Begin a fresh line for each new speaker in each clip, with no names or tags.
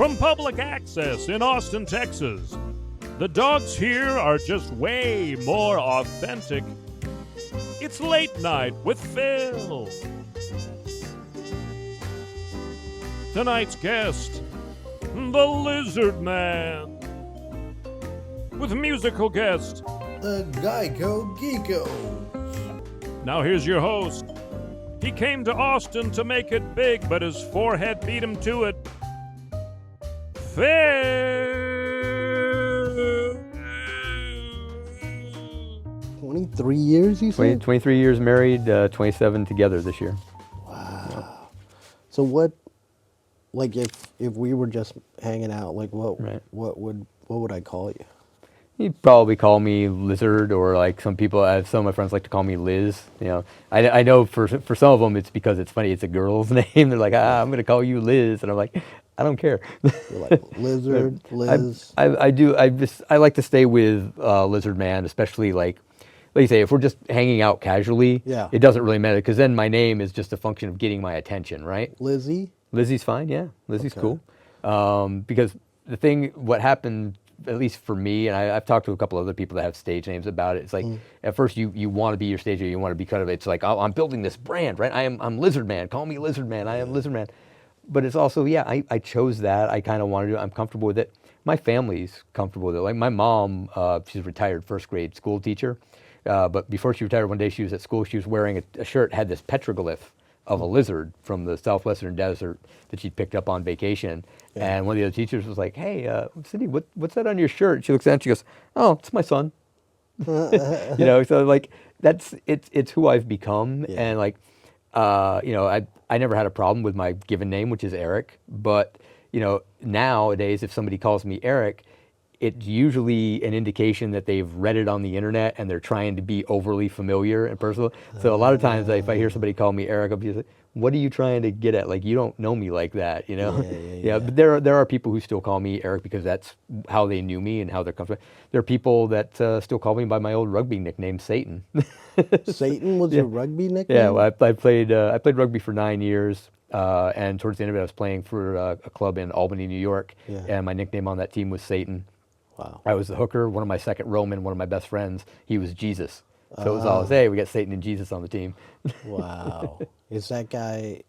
From public access in Austin, Texas, the dogs here are just way more authentic. It's Late Night with Phil. Tonight's guest, the Lizard Man. With musical guest,
the Geico Geeko.
Now here's your host. He came to Austin to make it big, but his forehead beat him to it. Phil.
23 years, you said?
23 years married, 27 together this year.
Wow. Yep. So what, like if we were just hanging out, like what would I call you?
You'd probably call me Lizard, or like some of my friends like to call me Liz. You know, I know for some of them it's because it's funny. It's a girl's name. They're like, I'm going to call you Liz, and I'm like, I don't care.
You're like Lizard, Liz.
I like to stay with Lizard Man, especially like you say, if we're just hanging out casually.
Yeah.
It doesn't really matter because then my name is just a function of getting my attention, right?
Lizzie's
fine. Yeah, Lizzie's
okay.
cool. Because what happened, at least for me, and I've talked to a couple other people that have stage names about it. It's like at first you want to be your stage name, you want to be kind of. It's like, oh, I'm building this brand, right? I'm Lizard Man. Call me Lizard Man. I am Lizard Man. But it's also, I chose that. I kind of wanted to do it. I'm comfortable with it. My family's comfortable with it. Like my mom, she's a retired first grade school teacher. But before she retired, one day she was at school. She was wearing a shirt, had this petroglyph of a lizard from the southwestern desert that she'd picked up on vacation. Yeah. And one of the other teachers was like, hey, Cindy, what's that on your shirt? She looks at it and she goes, oh, it's my son. So like it's who I've become. Yeah. And like, I never had a problem with my given name, which is Erik. But, nowadays, if somebody calls me Erik, it's usually an indication that they've read it on the internet and they're trying to be overly familiar and personal. So a lot of times if I hear somebody call me Erik, I'll be like, what are you trying to get at? Like, you don't know me like that, Yeah, but there are people who still call me Erik because that's how they knew me and how they're comfortable. There are people that still call me by my old rugby nickname, Satan.
Satan was your rugby nickname?
Yeah, well, I played rugby for 9 years. And towards the end of it, I was playing for a club in Albany, New York. Yeah. And my nickname on that team was Satan.
Wow.
I was the hooker. One of my second Roman, one of my best friends, he was Jesus. So it was always, hey, we got Satan and Jesus on the team.
Wow. Is that guy?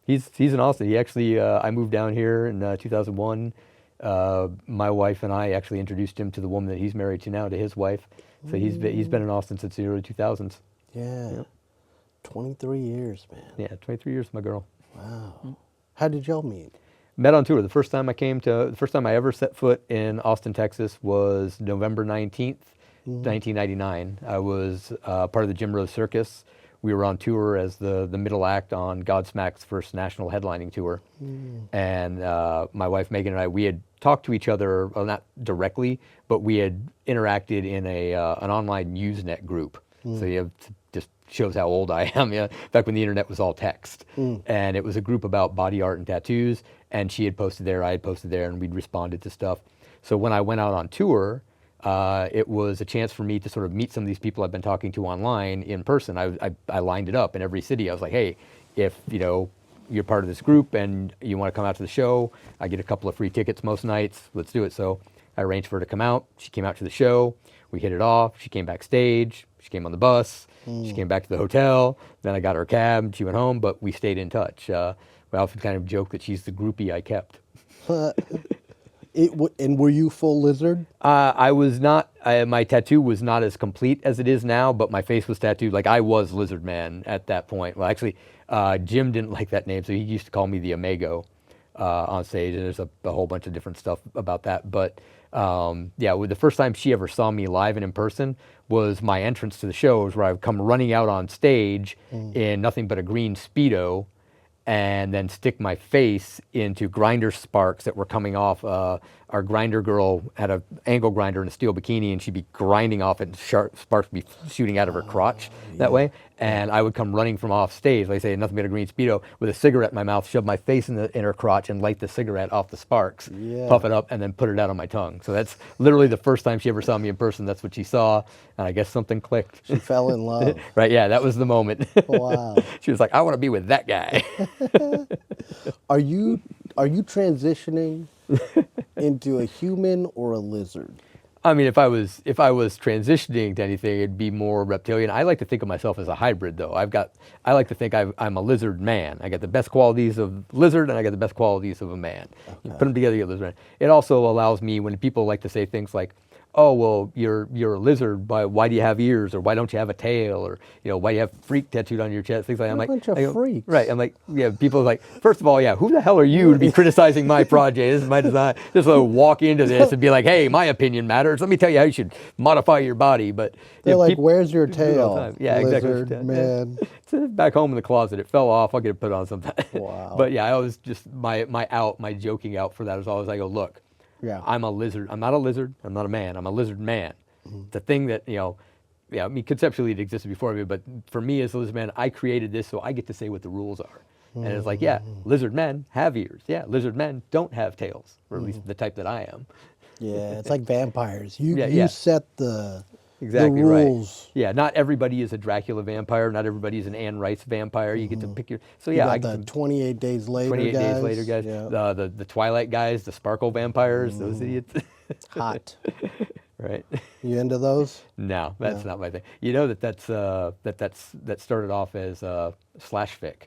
He's in Austin. He actually, I moved down here in 2001. My wife and I actually introduced him to the woman that he's married to now, to his wife. So he's been in Austin since the early 2000s.
Yeah. Yep. 23 years, man.
Yeah, 23 years, my girl.
Wow. How did y'all meet?
Met on tour. The first time I ever set foot in Austin, Texas was November 19th, 1999. I was part of the Jim Rose Circus. We were on tour as the middle act on Godsmack's first national headlining tour. And my wife Megan and I, we had talked to each other, well, not directly, but we had interacted in an online Usenet group. So you have just shows how old I am. Yeah, back when the internet was all text. And it was a group about body art and tattoos. And she had posted there, I had posted there, and we'd responded to stuff. So when I went out on tour, it was a chance for me to sort of meet some of these people I've been talking to online in person. I lined it up in every city. I was like, hey, if you're part of this group and you want to come out to the show, I get a couple of free tickets most nights. Let's do it. So I arranged for her to come out. She came out to the show. We hit it off. She came backstage. She came on the bus. She came back to the hotel. Then I got her a cab. She went home, but we stayed in touch. I often kind of joke that she's the groupie I kept.
And were you full lizard?
I was not. My tattoo was not as complete as it is now, but my face was tattooed. Like I was Lizard Man at that point. Well, actually, Jim didn't like that name, so he used to call me the Amigo on stage. And there's a whole bunch of different stuff about that. But the first time she ever saw me live and in person was my entrance to the shows, where I would come running out on stage in nothing but a green Speedo, and then stick my face into grinder sparks that were coming off. Our grinder girl had an angle grinder and a steel bikini, and she'd be grinding off it, and sparks would be shooting out of her crotch that way. And I would come running from off stage, like I say, nothing but a green Speedo, with a cigarette in my mouth, shove my face in her crotch, and light the cigarette off the sparks, puff it up, and then put it out on my tongue. So that's literally the first time she ever saw me in person. That's what she saw, and I guess something clicked.
She fell in love.
Right, yeah, that was the moment.
Wow.
She was like, I want to be with that guy.
Are you transitioning into a human or a lizard?
I mean, if I was transitioning to anything, it'd be more reptilian. I like to think of myself as a hybrid, though. I like to think I'm a lizard man. I got the best qualities of lizard, and I got the best qualities of a man. You put them together, you get lizard man. It also allows me, when people like to say things like, "Oh, well, you're a lizard. Why do you have ears? Or why don't you have a tail? Or why do you have freak tattooed on your chest?" Things like that. I'm like,
bunch of freaks.
Right. I'm like, yeah. People are like, first of all, yeah. Who the hell are you to be criticizing my project? This is my design. Just walk into this and be like, "Hey, my opinion matters. Let me tell you how you should modify your body." But
they're like, "Where's your tail?"
Yeah,
lizard
exactly.
man.
It's back home in the closet. It fell off. I'll get it put on sometime.
Wow.
But yeah, I always just my joking out for that is always I go, look, I'm a lizard. I'm not a lizard. I'm not a man. I'm a lizard man. The thing that, I mean, conceptually it existed before me, but for me as a lizard man, I created this so I get to say what the rules are. And it's like, yeah, lizard men have ears. Yeah, lizard men don't have tails, or at least the type that I am.
Yeah, it's like vampires. You set the
exactly
rules.
Right. Yeah, not everybody is a Dracula vampire. Not everybody is an Anne Rice vampire. You get to pick your. So yeah,
I got the 28 Days Later
28
guys.
Days Later guys. Yeah. The Twilight guys, the Sparkle vampires, those idiots.
Hot.
Right.
You into those?
No, that's not my thing. You know that started off as slash fic.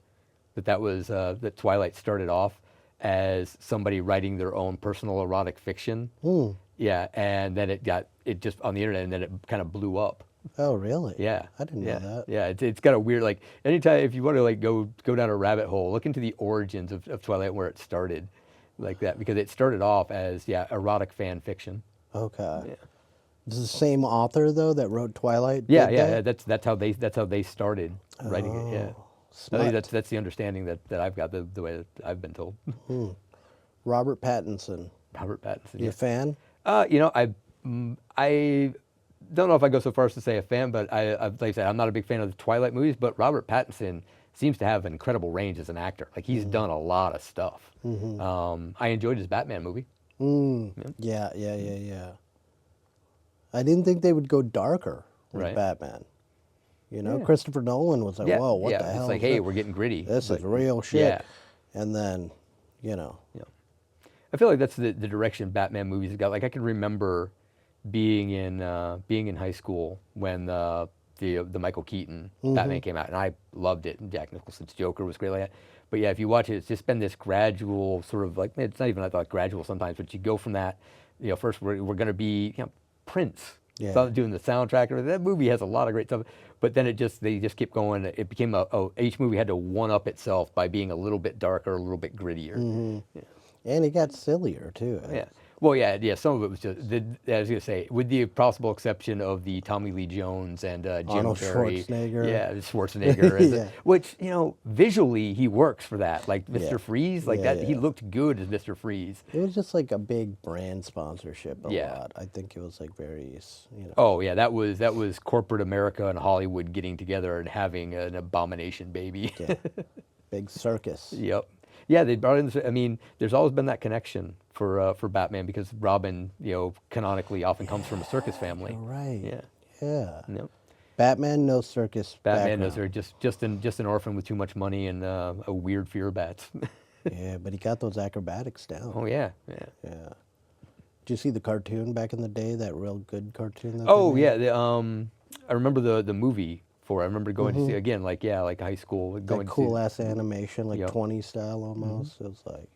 That Twilight started off as somebody writing their own personal erotic fiction. Yeah, and then it just on the internet, and then it kind of blew up.
Oh, really?
Yeah.
I didn't know that.
Yeah, it's got a weird, like, anytime, if you want to, go down a rabbit hole, look into the origins of Twilight, where it started, like that, because it started off as, erotic fan fiction.
Okay.
Yeah.
Is it the same author, though, that wrote Twilight?
Yeah, that's how they started writing it, yeah.
Smart.
That's the understanding that I've got, the way that I've been told.
Robert Pattinson.
Robert Pattinson,
You a fan?
I don't know if I go so far as to say a fan, but like I said, I'm not a big fan of the Twilight movies, but Robert Pattinson seems to have an incredible range as an actor. Like, he's done a lot of stuff. I enjoyed his Batman movie.
Yeah. I didn't think they would go darker with Batman. Christopher Nolan was like, whoa, what the hell?
It's like, hey, we're getting gritty.
This is real shit.
Yeah.
And then,
I feel like that's the direction Batman movies have got. Like, I can remember being in high school when the Michael Keaton Batman came out, and I loved it. And Jack Nicholson's Joker was great like that. But yeah, if you watch it, it's just been this gradual sort of, like, it's not even, I thought, gradual sometimes, but you go from that, first we're going to be Prince. So doing the soundtrack, and that movie has a lot of great stuff. But then they just kept going. It became each movie had to one up itself by being a little bit darker, a little bit grittier. Yeah.
And it got sillier too.
Yeah. Well, yeah. Some of it was just. I was gonna say, with the possible exception of the Tommy Lee Jones and Jim
Arnold
Carrey.
Schwarzenegger.
Yeah, Schwarzenegger. Which visually he works for that. Like Mr. Freeze, like that. He looked good as Mr. Freeze.
It was just like a big brand sponsorship. A lot. I think it was like very.
Oh yeah, that was corporate America and Hollywood getting together and having an abomination baby.
Big circus.
Yep. Yeah, they brought in. I mean, there's always been that connection for Batman, because Robin, canonically often comes from a circus family.
You're right.
Yeah. Yep.
Batman, no circus.
Batman knows they're just an orphan with too much money and a weird fear of bats.
Yeah, but he got those acrobatics down.
Oh yeah.
Did you see the cartoon back in the day? That real good cartoon.
I remember the movie. I remember going to see again, like high school.
That cool ass animation, like 20 style almost. It was like,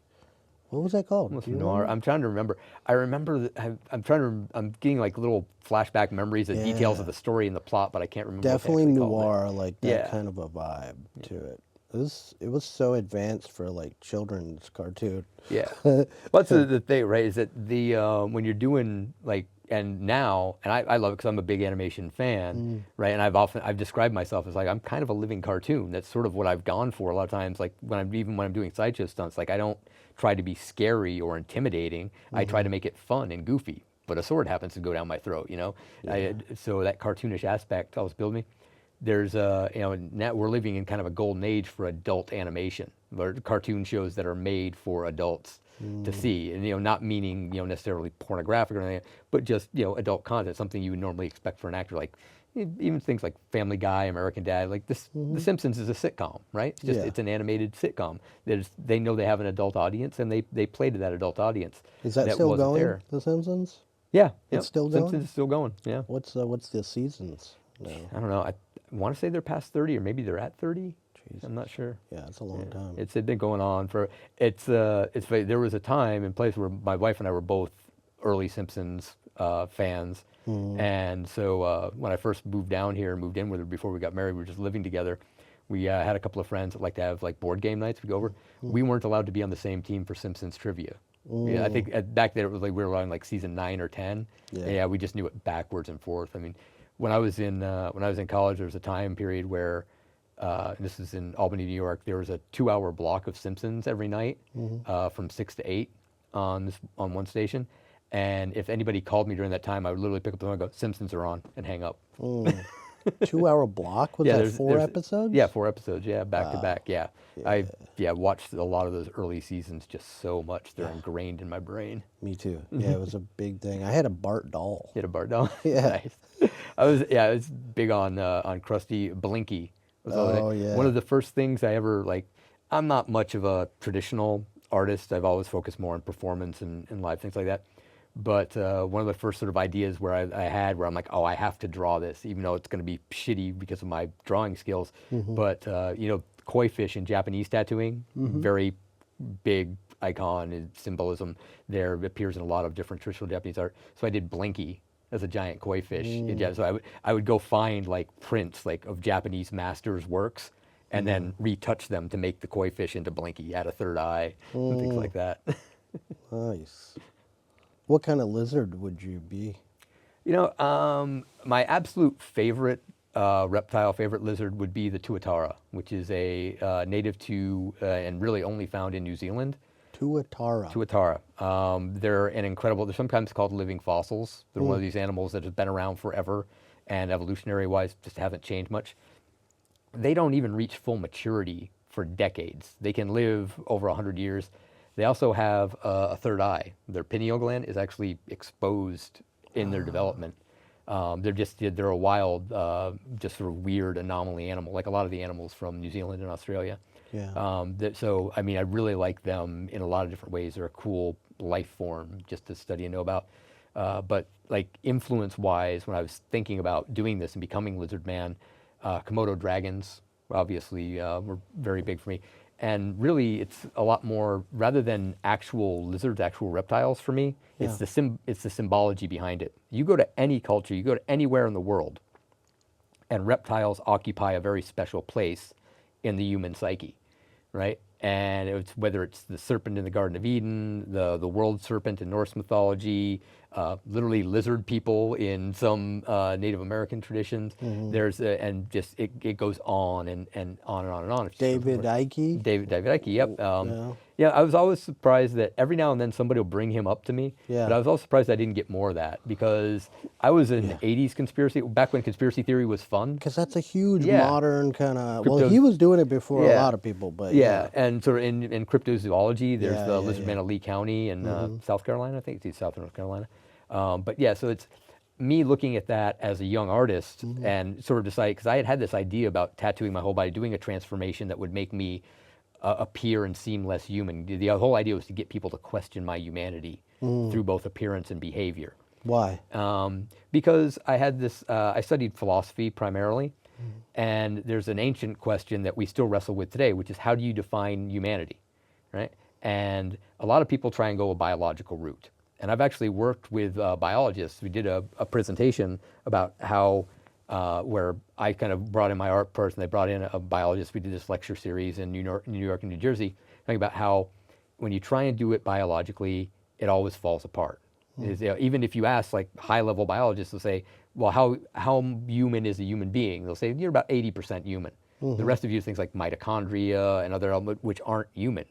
what was that called?
Noir. I'm trying to remember. I remember. I'm getting like little flashback memories of details of the story and the plot, but I can't remember.
Definitely noir, like that kind of a vibe to it. It was so advanced for like children's cartoon.
Yeah, what's the thing, right? Is that the when you're doing like. And I love it because I'm a big animation fan, right? And I've described myself as like, I'm kind of a living cartoon. That's sort of what I've gone for a lot of times. Like when I'm doing sideshow stunts, like I don't try to be scary or intimidating. I try to make it fun and goofy. But a sword happens to go down my throat, so that cartoonish aspect always build me. There's now we're living in kind of a golden age for adult animation, or cartoon shows that are made for adults to see, and not meaning necessarily pornographic or anything, but just adult content, something you would normally expect for an actor, like even things like Family Guy, American Dad, like this, The Simpsons is a sitcom, right? It's just, it's an animated sitcom. They know they have an adult audience, and they play to that adult audience.
Is that still
wasn't
going,
there.
The Simpsons?
Yeah.
It's still going?
Simpsons is still going, yeah.
What's the seasons now?
I don't know. I want to say they're past 30, or maybe they're at 30.
Jesus.
I'm not sure.
Yeah, it's a long time.
It's been going on for, there was a time and place where my wife and I were both early Simpsons fans. And so when I first moved down here, moved in with her before we got married, we were just living together. We had a couple of friends that like to have like board game nights. We'd go over. We weren't allowed to be on the same team for Simpsons trivia. Yeah, I think back then it was like we were on like season 9 or 10. Yeah, we just knew it backwards and forth. I mean, when I was in college, there was a time period where this is in Albany, New York. There was a 2-hour block of Simpsons every night from 6 to 8 on one station. And if anybody called me during that time, I would literally pick up the phone and go, "Simpsons are on," and hang up.
2-hour block? Was that 4 episodes?
Yeah, 4 episodes. Yeah, back to back. Yeah. I watched a lot of those early seasons just so much. They're ingrained in my brain.
Me too. Yeah, it was a big thing. I had a Bart doll.
You had a Bart doll?
Yeah.
Nice. I was big on Krusty. Blinky.
Yeah.
One of the first things I ever, like, I'm not much of a traditional artist. I've always focused more on performance and live things like that. But one of the first sort of ideas where I'm like, oh, I have to draw this, even though it's going to be shitty because of my drawing skills. But, koi fish in Japanese tattooing, very big icon and symbolism there. It appears in a lot of different traditional Japanese art. So I did Blinky as a giant koi fish. So I would go find like prints like of Japanese masters' works and then retouch them to make the koi fish into Blinky, add a third eye, and things like that.
Nice. What kind of lizard would you be?
My absolute favorite favorite lizard would be the tuatara, which is a native to and really only found in New Zealand.
Tuatara.
Tuatara. They're sometimes called living fossils. They're one of these animals that have been around forever and evolutionary-wise just haven't changed much. They don't even reach full maturity for decades. They can live over 100 years. They also have a third eye. Their pineal gland is actually exposed in their development. They're a wild, just sort of weird anomaly animal, like a lot of the animals from New Zealand and Australia.
Yeah.
I really like them in a lot of different ways. They're a cool life form just to study and know about. But like influence-wise, when I was thinking about doing this and becoming Lizard Man, Komodo dragons obviously were very big for me. And really, it's a lot more, rather than actual lizards, actual reptiles for me, it's the symbology behind it. You go to any culture, you go to anywhere in the world, and reptiles occupy a very special place in the human psyche, right? And whether it's the serpent in the Garden of Eden, the world serpent in Norse mythology, literally lizard people in some Native American traditions. It goes on and on and on and on.
David Icke?
David Icke, yep. I was always surprised that every now and then somebody will bring him up to me.
Yeah.
But I was also surprised I didn't get more of that because I was in 80s conspiracy, back when conspiracy theory was fun.
Because that's a huge modern kind of, well, he was doing it before a lot of people, but
and sort of in cryptozoology, there's the lizard man of Lee County in South Carolina, I think it's South North Carolina. So it's me looking at that as a young artist and sort of decide, because I had this idea about tattooing my whole body, doing a transformation that would make me appear and seem less human. The whole idea was to get people to question my humanity through both appearance and behavior.
Why?
Because I had this, I studied philosophy primarily, and there's an ancient question that we still wrestle with today, which is how do you define humanity, right? And a lot of people try and go a biological route. And I've actually worked with biologists. We did a presentation about how, where I kind of brought in my art person, they brought in a biologist. We did this lecture series in New York and New Jersey, talking about how when you try and do it biologically, it always falls apart. Even if you ask like high-level biologists, they'll say, well, how human is a human being? They'll say, you're about 80% human. The rest of you things like mitochondria and other elements which aren't human,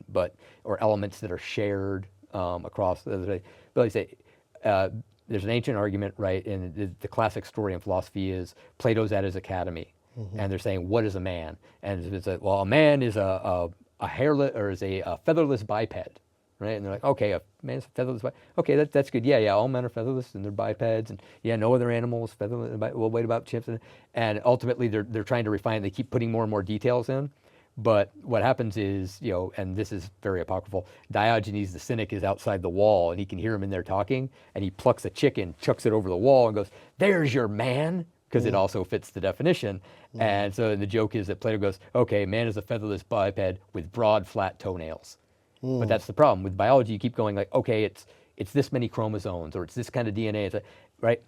or elements that are shared across the. But they say there's an ancient argument, right? And the classic story in philosophy is Plato's at his academy, and they're saying, what is a man? And it's a man is a hairless or is a featherless biped, right? And they're like, okay, a man's featherless. Okay, that's good. Yeah, all men are featherless and they're bipeds, and yeah, no other animals featherless. Well, wait about chimps, and ultimately they're trying to refine. They keep putting more and more details in. But what happens is, and this is very apocryphal, Diogenes the cynic is outside the wall and he can hear him in there talking, and he plucks a chicken, chucks it over the wall and goes, "There's your man," because it also fits the definition. And so the joke is that Plato goes, okay, man is a featherless biped with broad, flat toenails. But that's the problem. With biology, you keep going like, okay, it's this many chromosomes, or it's this kind of DNA, right?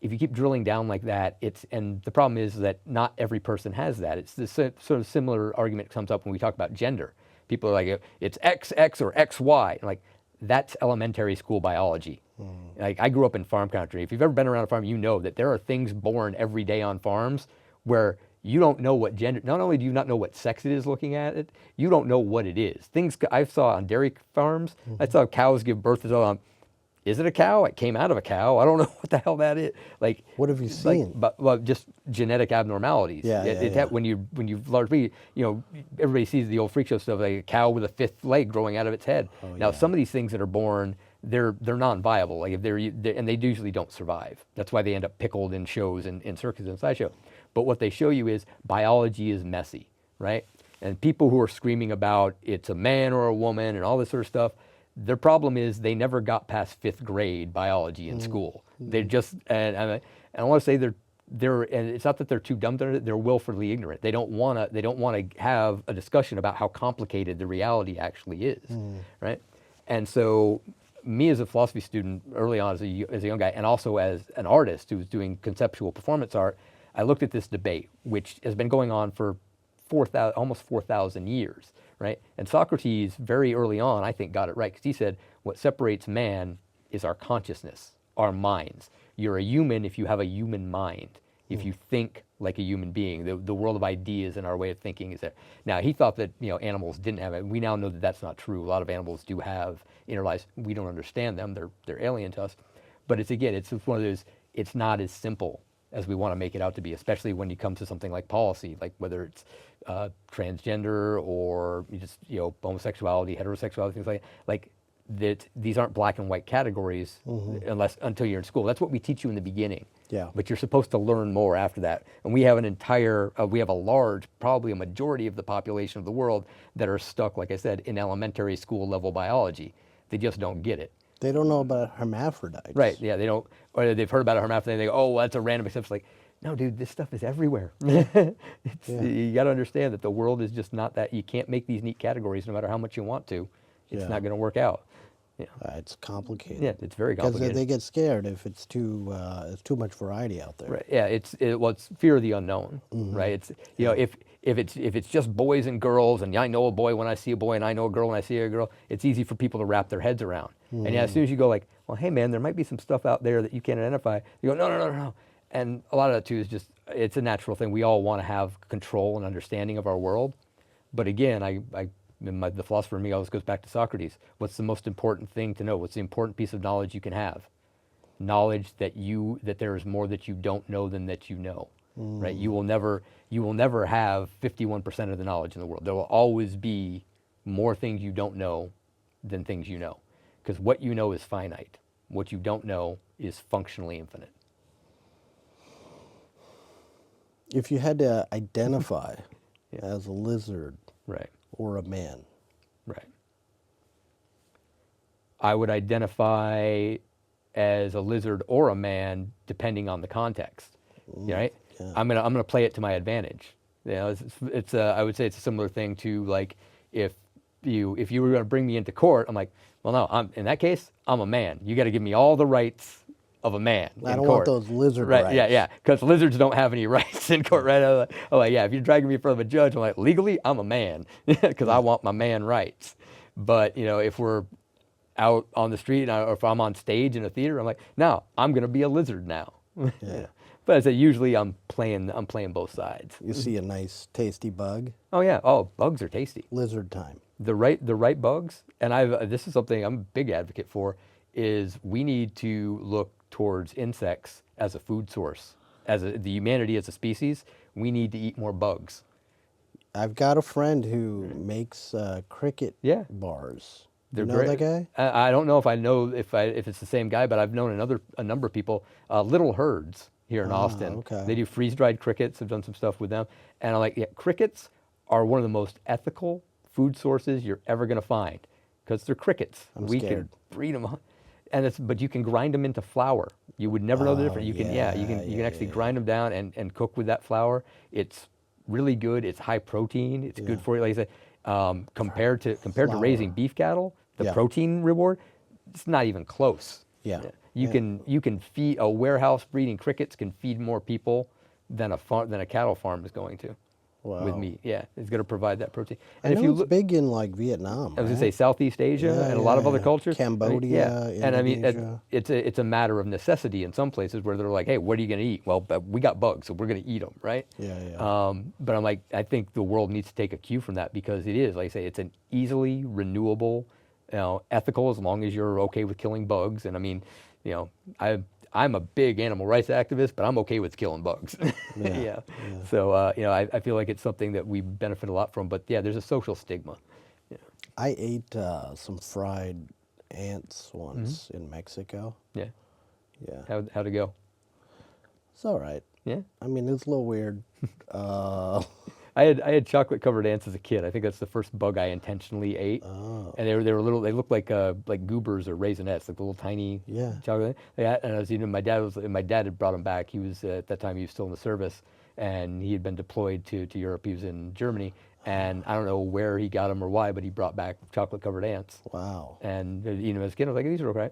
If you keep drilling down like that, and the problem is that not every person has that. It's this sort of similar argument comes up when we talk about gender. People are like, it's XX or XY. And like, that's elementary school biology. Like, I grew up in farm country. If you've ever been around a farm, you know that there are things born every day on farms where you don't know what gender, not only do you not know what sex it is looking at it, you don't know what it is. Things I saw on dairy farms, I saw cows give birth to, is it a cow? It came out of a cow. I don't know what the hell that is. Like,
what have you seen?
Well, just genetic abnormalities. When you largely, everybody sees the old freak show stuff, like a cow with a fifth leg growing out of its head. Now, some of these things that are born, they're non-viable. Like if they're and they usually don't survive. That's why they end up pickled in shows and in circuses and sideshow. But what they show you is biology is messy, right? And people who are screaming about it's a man or a woman and all this sort of stuff, their problem is they never got past fifth grade biology in school. They just, and I want to say they're, and it's not that they're too dumb, they're willfully ignorant. They don't want to have a discussion about how complicated the reality actually is, right? And so me as a philosophy student early on as a young guy, and also as an artist who was doing conceptual performance art, I looked at this debate, which has been going on for almost 4,000 years, right? And Socrates, very early on, I think, got it right, because he said, what separates man is our consciousness, our minds. You're a human if you have a human mind, if you think like a human being. The world of ideas and our way of thinking is there. Now, he thought that animals didn't have it. We now know that that's not true. A lot of animals do have inner lives. We don't understand them. They're alien to us. But it's one of those, it's not as simple as we want to make it out to be, especially when you come to something like policy, like whether it's transgender or just homosexuality, heterosexuality, things like that. Like that, these aren't black and white categories until you're in school. That's what we teach you in the beginning. Yeah. But you're supposed to learn more after that. And we have we have a large, probably a majority of the population of the world that are stuck, like I said, in elementary school level biology. They just don't get it.
They don't know about hermaphrodites.
Right, yeah, they don't, or they've heard about a hermaphrodite and they go, oh, well, that's a random exception. Like, no, dude, this stuff is everywhere. You got to understand that the world is just not that, you can't make these neat categories no matter how much you want to. It's not going to work out. Yeah.
It's complicated.
Yeah, it's very complicated.
Because they get scared if it's too much variety out there.
Right, yeah, it's fear of the unknown, right? It's, if it's just boys and girls, and I know a boy when I see a boy, and I know a girl when I see a girl, it's easy for people to wrap their heads around. And as soon as you go like, well, hey man, there might be some stuff out there that you can't identify, you go, no. And a lot of that too is just, it's a natural thing. We all want to have control and understanding of our world. But again, the philosopher in me always goes back to Socrates. What's the most important thing to know? What's the important piece of knowledge you can have? Knowledge that there is more that you don't know than that you know, right? You will never have 51% of the knowledge in the world. There will always be more things you don't know than things you know, because what you know is finite. What you don't know is functionally infinite.
If you had to identify as a lizard,
right,
or a man,
right, I would identify as a lizard or a man depending on the context. Right? Yeah. I'm gonna play it to my advantage. It's I would say it's a similar thing to like if you were going to bring me into court, I'm like, well, no, in that case, I'm a man. You got to give me all the rights of a man
I
in
don't
court.
want those lizard
right,
rights.
Yeah, because lizards don't have any rights in court, right? I'm like, yeah, if you're dragging me in front of a judge, I'm like, legally, I'm a man because I want my man rights. But if we're out on the street or if I'm on stage in a theater, I'm like, no, I'm going to be a lizard now. Yeah. But I say usually I'm playing both sides.
You see a nice tasty bug.
Oh yeah. Oh, bugs are tasty.
Lizard time.
The right bugs, and this is something I'm a big advocate for, is we need to look towards insects as a food source. The humanity as a species, we need to eat more bugs.
I've got a friend who makes cricket bars.
They're
You know
great.
that guy?
I don't know if it's the same guy, but I've known a number of people. Little Herds here in Austin.
Okay.
They do freeze-dried crickets. I've done some stuff with them, and I'm like, yeah, crickets are one of the most ethical food sources you're ever going to find because they're crickets.
I'm
we
scared.
can breed them, but you can grind them into flour. You would never know the difference. You can you can actually grind them down and cook with that flour. It's really good. It's high protein. It's good for you. Like I said, compared to raising beef cattle, the protein reward, it's not even close.
Yeah.
You can feed a warehouse breeding crickets can feed more people than a cattle farm is going to.
Wow.
With meat, yeah, it's going to provide that protein.
And if you look, big in like Vietnam.
I was going to say Southeast Asia and a lot of other cultures.
Cambodia,
and I mean,
Indonesia.
it's a matter of necessity in some places where they're like, hey, what are you going to eat? Well, we got bugs, so we're going to eat them, right?
Yeah.
But I'm like, I think the world needs to take a cue from that because it is, like I say, it's an easily renewable, ethical as long as you're okay with killing bugs. And I mean, I'm a big animal rights activist, but I'm okay with killing bugs. Yeah. So, I feel like it's something that we benefit a lot from. But yeah, there's a social stigma. Yeah.
I ate some fried ants once in Mexico.
Yeah.
Yeah.
How'd it go?
It's all right.
Yeah.
I mean, it's a little weird.
I had chocolate covered ants as a kid. I think that's the first bug I intentionally ate.
Oh.
And they were little. They looked like goobers or raisinets, like little tiny chocolate. Yeah. And I was eating them. My dad had brought them back. He was at that time he was still in the service, and he had been deployed to Europe. He was in Germany, and I don't know where he got them or why, but he brought back chocolate covered ants.
Wow.
And as a kid, I was like, these are okay.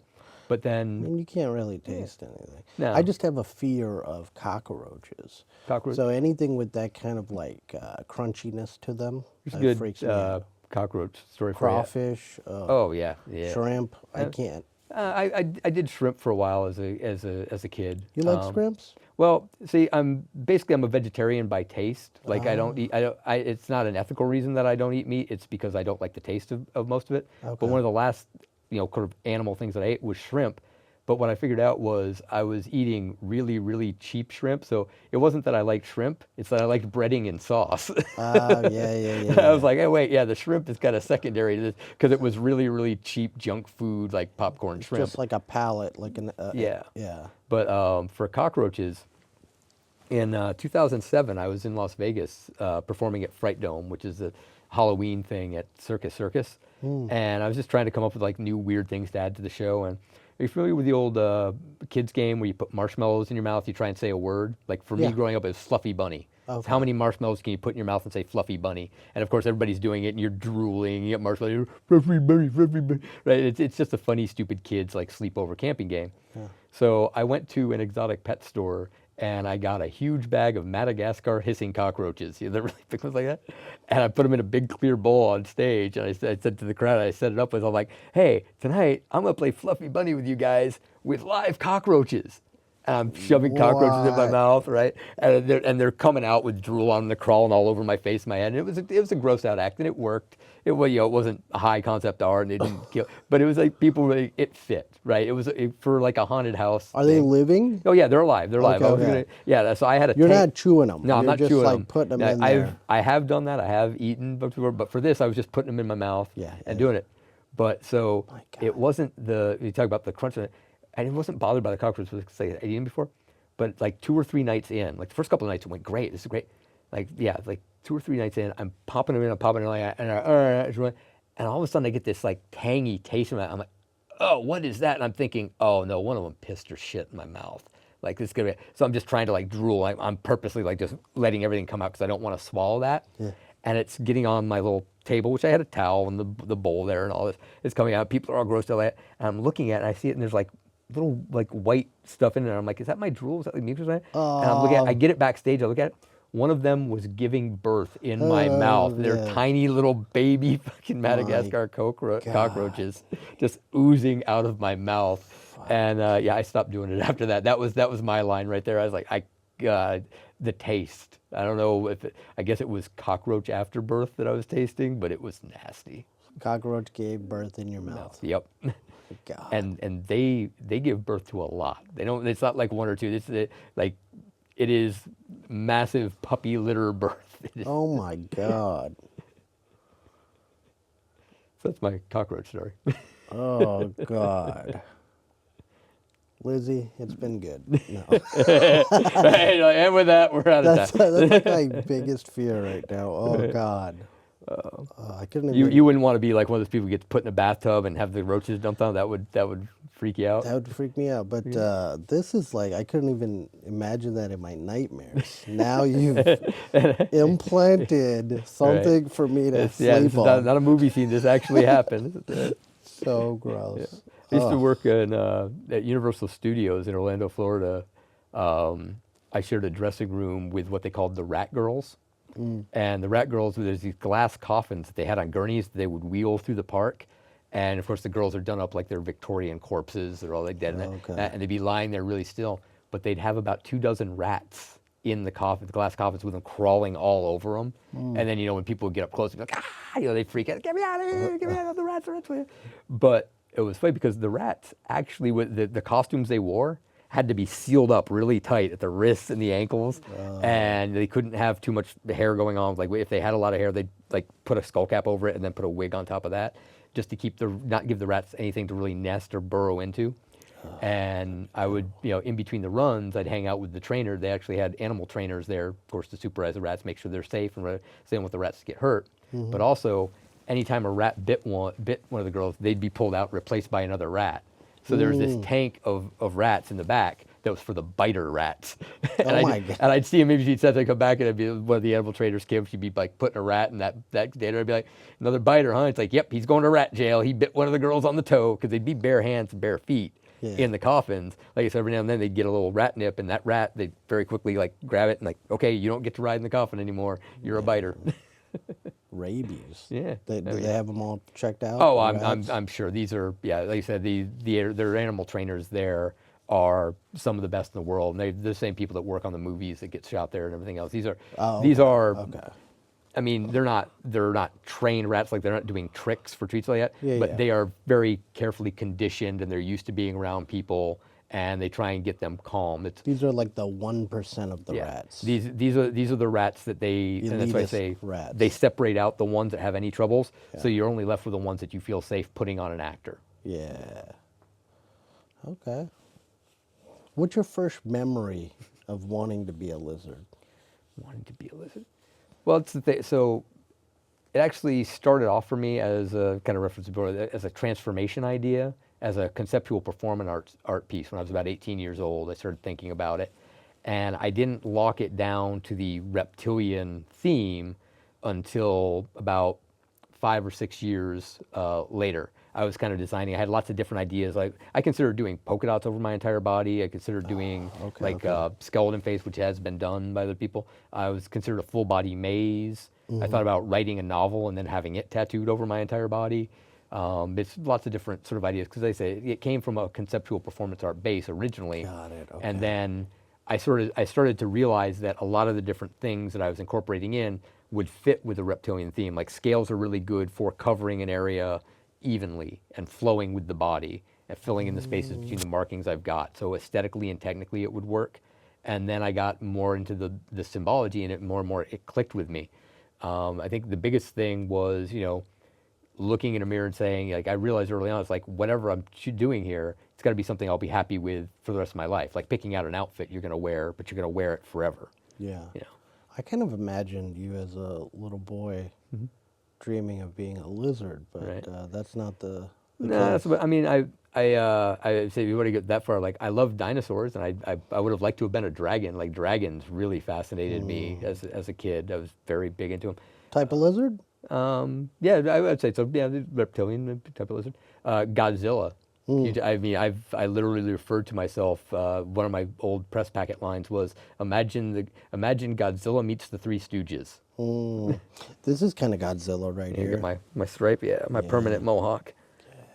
But then
I mean, you can't really taste anything.
No.
I just have a fear of cockroaches. So anything with that kind of like crunchiness to them,
good
freaks me out.
cockroach story for
Crawfish.
Oh yeah.
Shrimp. I can't.
I did shrimp for a while as a kid.
You like shrimps?
Well, see, I'm a vegetarian by taste. Like I don't eat. It's not an ethical reason that I don't eat meat. It's because I don't like the taste of most of it.
Okay.
But one of the last kind of animal things that I ate was shrimp. But what I figured out was I was eating really, really cheap shrimp. So it wasn't that I liked shrimp, it's that I liked breading and sauce.
Yeah.
I was like, hey, wait, the shrimp is kind of secondary to this because it was really, really cheap junk food like popcorn shrimp.
Just like a palate, like an
Yeah.
Yeah.
But for cockroaches, in 2007, I was in Las Vegas performing at Fright Dome, which is a Halloween thing at Circus. And I was just trying to come up with like new weird things to add to the show. And are you familiar with the old kids game where you put marshmallows in your mouth, you try and say a word? Like for me growing up, it was Fluffy Bunny.
Okay.
So how many marshmallows can you put in your mouth and say Fluffy Bunny? And of course everybody's doing it and you're drooling, you get marshmallows, Fluffy Bunny, Fluffy Bunny. Right? It's just a funny, stupid kids like sleepover camping game. So I went to an exotic pet store and I got a huge bag of Madagascar hissing cockroaches. They're really big ones like that. And I put them in a big clear bowl on stage. And I said to the crowd, I set it up with, I'm like, hey, tonight I'm going to play Fluffy Bunny with you guys with live cockroaches. And I'm shoving cockroaches in my mouth, right? And they're coming out with drool on them, they're crawling all over my face, my head. And it was a gross out act, and it worked. It wasn't a high concept art, and it didn't kill. But it was like it fit, right? It was for like a haunted house.
Are they living?
Oh yeah, they're alive. They're alive.
Okay.
So I had a.
You're not chewing them.
No, I'm not
just
chewing
like
them.
putting them in there.
I have done that. I have eaten before, but for this, I was just putting them in my mouth and doing it. But so it wasn't you talk about the crunch of it. I wasn't bothered by the cockroaches because I'd eaten before. But like 2 or 3 nights in, like the first couple of nights it went great. This is great. Like 2 or 3 nights in, I'm popping them in, and all of a sudden I get this like tangy taste in my. I'm like, oh, what is that? And I'm thinking, oh no, one of them pissed or shit in my mouth. Like this is gonna be. So I'm just trying to like drool. I'm purposely like just letting everything come out because I don't want to swallow that. Yeah. And it's getting on my little table, which I had a towel and the bowl there and all this. It's coming out. People are all grossed out. And I'm looking at it and I see it and there's like little like white stuff in there. I'm like, is that my drool? Is that like mucus? And I'm looking at it, I get it backstage, I look at it. One of them was giving birth in my mouth. They're tiny little baby fucking Madagascar cockroaches just oozing out of my mouth. Fuck. And I stopped doing it after that. That was my line right there. I was like, the taste. I don't know I guess it was cockroach afterbirth that I was tasting, but it was nasty.
Cockroach gave birth in your mouth.
Yep.
God.
And they give birth to a lot. They don't. It's not like 1 or 2. It is massive puppy litter birth.
Oh my God.
So that's my cockroach story.
Oh God. Lizzie, it's been good. No.
And with that, we're out of
That's
time.
like my biggest fear right now. Oh God. I couldn't even.
You wouldn't want to be like one of those people who gets put in a bathtub and have the roaches dumped on. That would freak you out.
That would freak me out. But this is like, I couldn't even imagine that in my nightmares. Now you've implanted something for me to
This
sleep
is
on.
not a movie scene. This actually happened.
So gross.
I used to work at Universal Studios in Orlando, Florida. I shared a dressing room with what they called the Rat Girls. And the Rat Girls, there's these glass coffins that they had on gurneys that they would wheel through the park. And of course, the girls are done up like they're Victorian corpses. They're all like dead. And they'd be lying there really still. But they'd have about 24 rats in the glass coffins with them crawling all over them. And then, when people would get up close, they'd be like, they freak out. Get me out of here. Get me out of the rats. But it was funny because the rats actually, with the costumes they wore, had to be sealed up really tight at the wrists and the ankles, and they couldn't have too much hair going on. Like if they had a lot of hair, they'd like put a skull cap over it and then put a wig on top of that, just to keep not give the rats anything to really nest or burrow into. And I would, in between the runs, I'd hang out with the trainer. They actually had animal trainers there, of course, to supervise the rats, make sure they're safe, and so they don't want the rats to get hurt. But also, anytime a rat bit one of the girls, they'd be pulled out, replaced by another rat. So there was this tank of rats in the back that was for the biter rats. And
my God.
And I'd see him, maybe she'd say, I'd come back and I'd be one of the animal trainers came, she'd be like putting a rat in that container. I'd be like, another biter, huh? It's like, yep, he's going to rat jail. He bit one of the girls on the toe, because they'd be bare hands and bare feet in the coffins. Like I said, every now and then they'd get a little rat nip, and that rat, they'd very quickly like grab it and like, okay, you don't get to ride in the coffin anymore. You're a biter.
Rabies.
Yeah.
Do they have them all checked out?
Oh,
the
I'm sure these are, like you said, their animal trainers there are some of the best in the world. And they're the same people that work on the movies that get shot there and everything else. These are I mean, they're not trained rats, like they're not doing tricks for treats like that, but they are very carefully conditioned, and they're used to being around people, and they try and get them calm.
These are like the 1% of the rats.
These are the rats that and that's why I say
rats.
They separate out the ones that have any troubles, so you're only left with the ones that you feel safe putting on an actor.
Yeah. Okay. What's your first memory of wanting to be a lizard?
Wanting to be a lizard? Well, it's the thing. So it actually started off for me as a kind of reference before, as a transformation idea, as a conceptual performance art piece. When I was about 18 years old, I started thinking about it, and I didn't lock it down to the reptilian theme until about 5 or 6 years later. I was kind of designing. I had lots of different ideas. Like I considered doing polka dots over my entire body. I considered doing skeleton face, which has been done by other people. I was considered a full body maze. I thought about writing a novel and then having it tattooed over my entire body. It's lots of different sort of ideas, because they say it came from a conceptual performance art base originally.
Got it. Okay.
And then I started to realize that a lot of the different things that I was incorporating in would fit with the reptilian theme. Like scales are really good for covering an area evenly and flowing with the body and filling in the spaces between the markings I've got. So aesthetically and technically it would work. And then I got more into the symbology, and it more and more it clicked with me. I think the biggest thing was, looking in a mirror and saying, like, I realized early on, it's like, whatever I'm doing here, it's got to be something I'll be happy with for the rest of my life. Like picking out an outfit you're going to wear, but you're going to wear it forever.
Yeah. I kind of imagined you as a little boy dreaming of being a lizard, but that's not the
no, that's what, I mean, I say if you want to get that far, like I love dinosaurs, and I would have liked to have been a dragon. Like dragons really fascinated me as a kid. I was very big into them.
Type of lizard?
Yeah, I would say so. Yeah, the reptilian type of lizard. Godzilla. I literally referred to myself. One of my old press packet lines was, "Imagine Godzilla meets the Three Stooges."
This is kind of Godzilla right here.
Get my stripe, my permanent mohawk.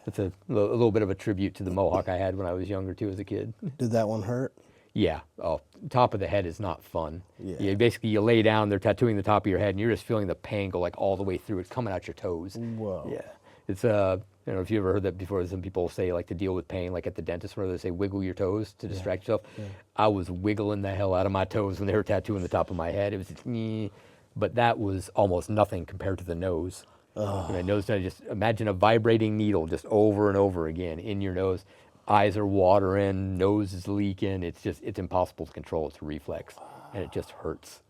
It's a little bit of a tribute to the mohawk I had when I was younger too, as a kid.
Did that one hurt?
Yeah. Oh, top of the head is not fun.
Yeah.
Basically, you lay down, they're tattooing the top of your head, and you're just feeling the pain go like all the way through. It's coming out your toes.
Whoa.
Yeah. It's I don't know if you ever heard that before. Some people say, like, to deal with pain, like at the dentist, where they say wiggle your toes to distract yourself. Yeah. I was wiggling the hell out of my toes when they were tattooing the top of my head. It was just, but that was almost nothing compared to the nose. My nose, I just imagine a vibrating needle just over and over again in your nose. Eyes are watering, nose is leaking. It's impossible to control. It's a reflex, and it just hurts.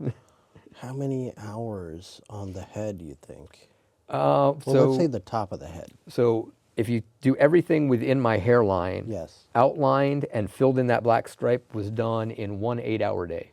How many hours on the head do you think?
Well,
Let's say the top of the head.
So if you do everything within my hairline,
Yes.
outlined and filled in that black stripe was done in 1 8-hour day.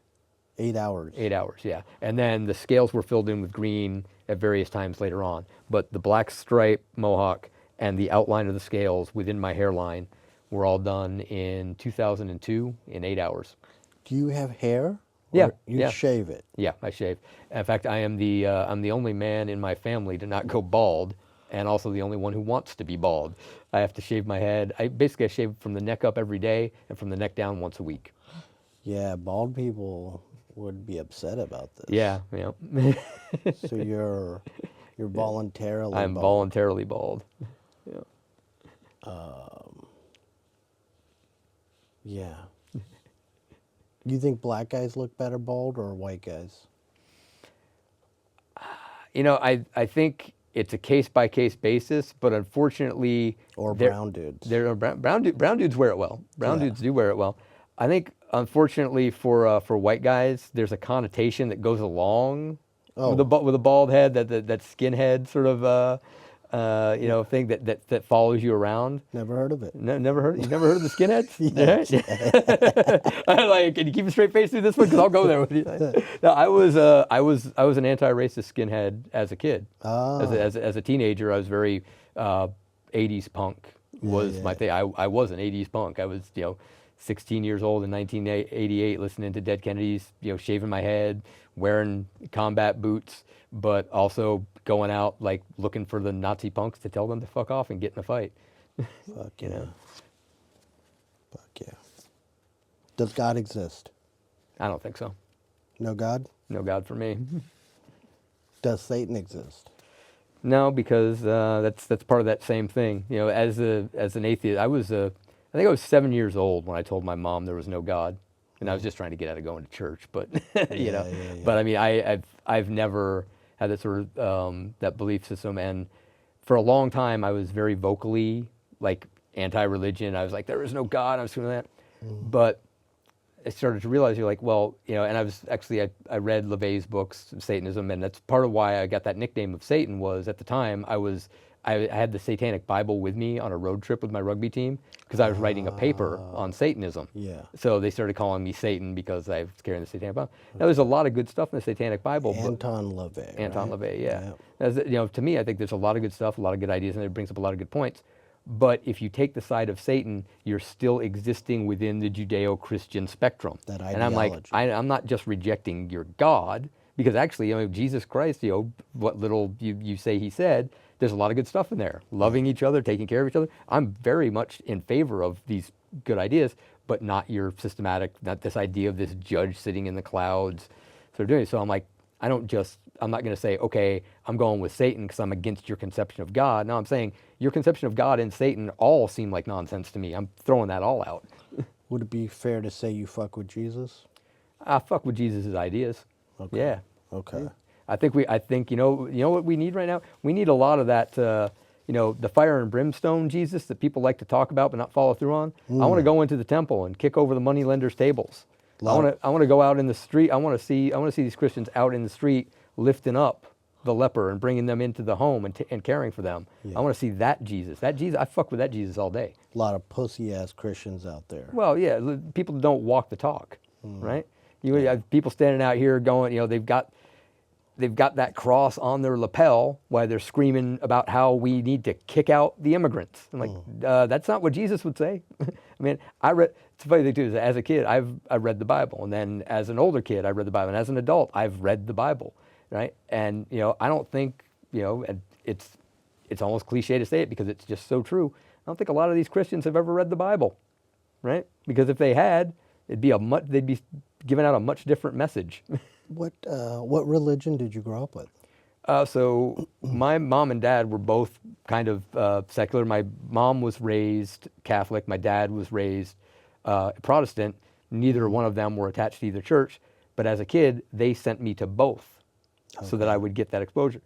8 hours.
8 hours, yeah. And then the scales were filled in with green at various times later on. But the black stripe mohawk and the outline of the scales within my hairline were all done in 2002 in 8 hours.
Do you have hair?
Yeah,
Or you
yeah.
shave it.
Yeah, I shave. In fact, I'm the only man in my family to not go bald, and also the only one who wants to be bald. I have to shave my head. I shave from the neck up every day and from the neck down once a week.
Yeah, bald people would be upset about this.
Yeah, yeah.
So you're voluntarily
I'm
bald.
voluntarily bald. Yeah.
Yeah. You think black guys look better bald or white guys?
I think it's a case-by-case basis, but unfortunately...
Or brown dudes.
Brown dudes wear it well. Brown dudes do wear it well. I think, unfortunately, for white guys, there's a connotation that goes along with a bald head, that skinhead sort of thing that follows you around.
Never heard of it.
Never heard. You've never heard of the skinheads?
Yes.
Like, can you keep a straight face through this one? Because I'll go there with you. No, I was an anti-racist skinhead as a kid. As a teenager, I was very 80s punk was my thing. I was an 80s punk. I was 16 years old in 1988, listening to Dead Kennedys, shaving my head, wearing combat boots, but also going out like looking for the Nazi punks to tell them to fuck off and get in a fight.
Fuck yeah. Fuck yeah. Does God exist?
I don't think so.
No God?
No God for me.
Does Satan exist?
No, because that's part of that same thing. As an atheist, I think I was 7 years old when I told my mom there was no God, and I was just trying to get out of going to church. But but I mean, I've never had that sort of that belief system, and for a long time I was very vocally like anti-religion. I was like, there is no God. I was doing that, but I started to realize, and I read LaVey's books, Satanism, and that's part of why I got that nickname of Satan. Was at the time I had the Satanic Bible with me on a road trip with my rugby team because I was writing a paper on Satanism.
Yeah.
So they started calling me Satan because I was carrying the Satanic Bible. Now, there's a lot of good stuff in the Satanic Bible.
Anton LaVey.
Anton LaVey, yeah. As, to me, I think there's a lot of good stuff, a lot of good ideas, and it brings up a lot of good points. But if you take the side of Satan, you're still existing within the Judeo-Christian spectrum.
That ideology.
And I'm like, I'm not just rejecting your God, because actually, Jesus Christ, what little you say he said, there's a lot of good stuff in there. Loving each other, taking care of each other. I'm very much in favor of these good ideas, but not your systematic, not this idea of this judge sitting in the clouds sort of doing it. So I'm like, I'm not going to say, okay, I'm going with Satan because I'm against your conception of God. No, I'm saying your conception of God and Satan all seem like nonsense to me. I'm throwing that all out.
Would it be fair to say you fuck with Jesus?
I fuck with Jesus' ideas.
Okay.
Yeah.
Okay.
I think you know what we need right now? We need a lot of that, the fire and brimstone Jesus that people like to talk about but not follow through on. I want to go into the temple and kick over the moneylenders' tables. I want to go out in the street. I want to see these Christians out in the street lifting up the leper and bringing them into the home and caring for them. Yeah. I want to see that Jesus. I fuck with that Jesus all day.
A lot of pussy-ass Christians out there.
Well, yeah, people don't walk the talk, right? You have people standing out here going, they've got that cross on their lapel while they're screaming about how we need to kick out the immigrants. I'm like, that's not what Jesus would say. I mean, it's a funny thing too, is as a kid, I read the Bible. And then as an older kid, I read the Bible. And as an adult, I've read the Bible, right? And, I don't think, and it's almost cliche to say it because it's just so true. I don't think a lot of these Christians have ever read the Bible, right? Because if they had, they'd be giving out a much different message.
What religion did you grow up with?
So my mom and dad were both kind of secular. My mom was raised Catholic. My dad was raised Protestant. Neither one of them were attached to either church. But as a kid, they sent me to both so that I would get that exposure.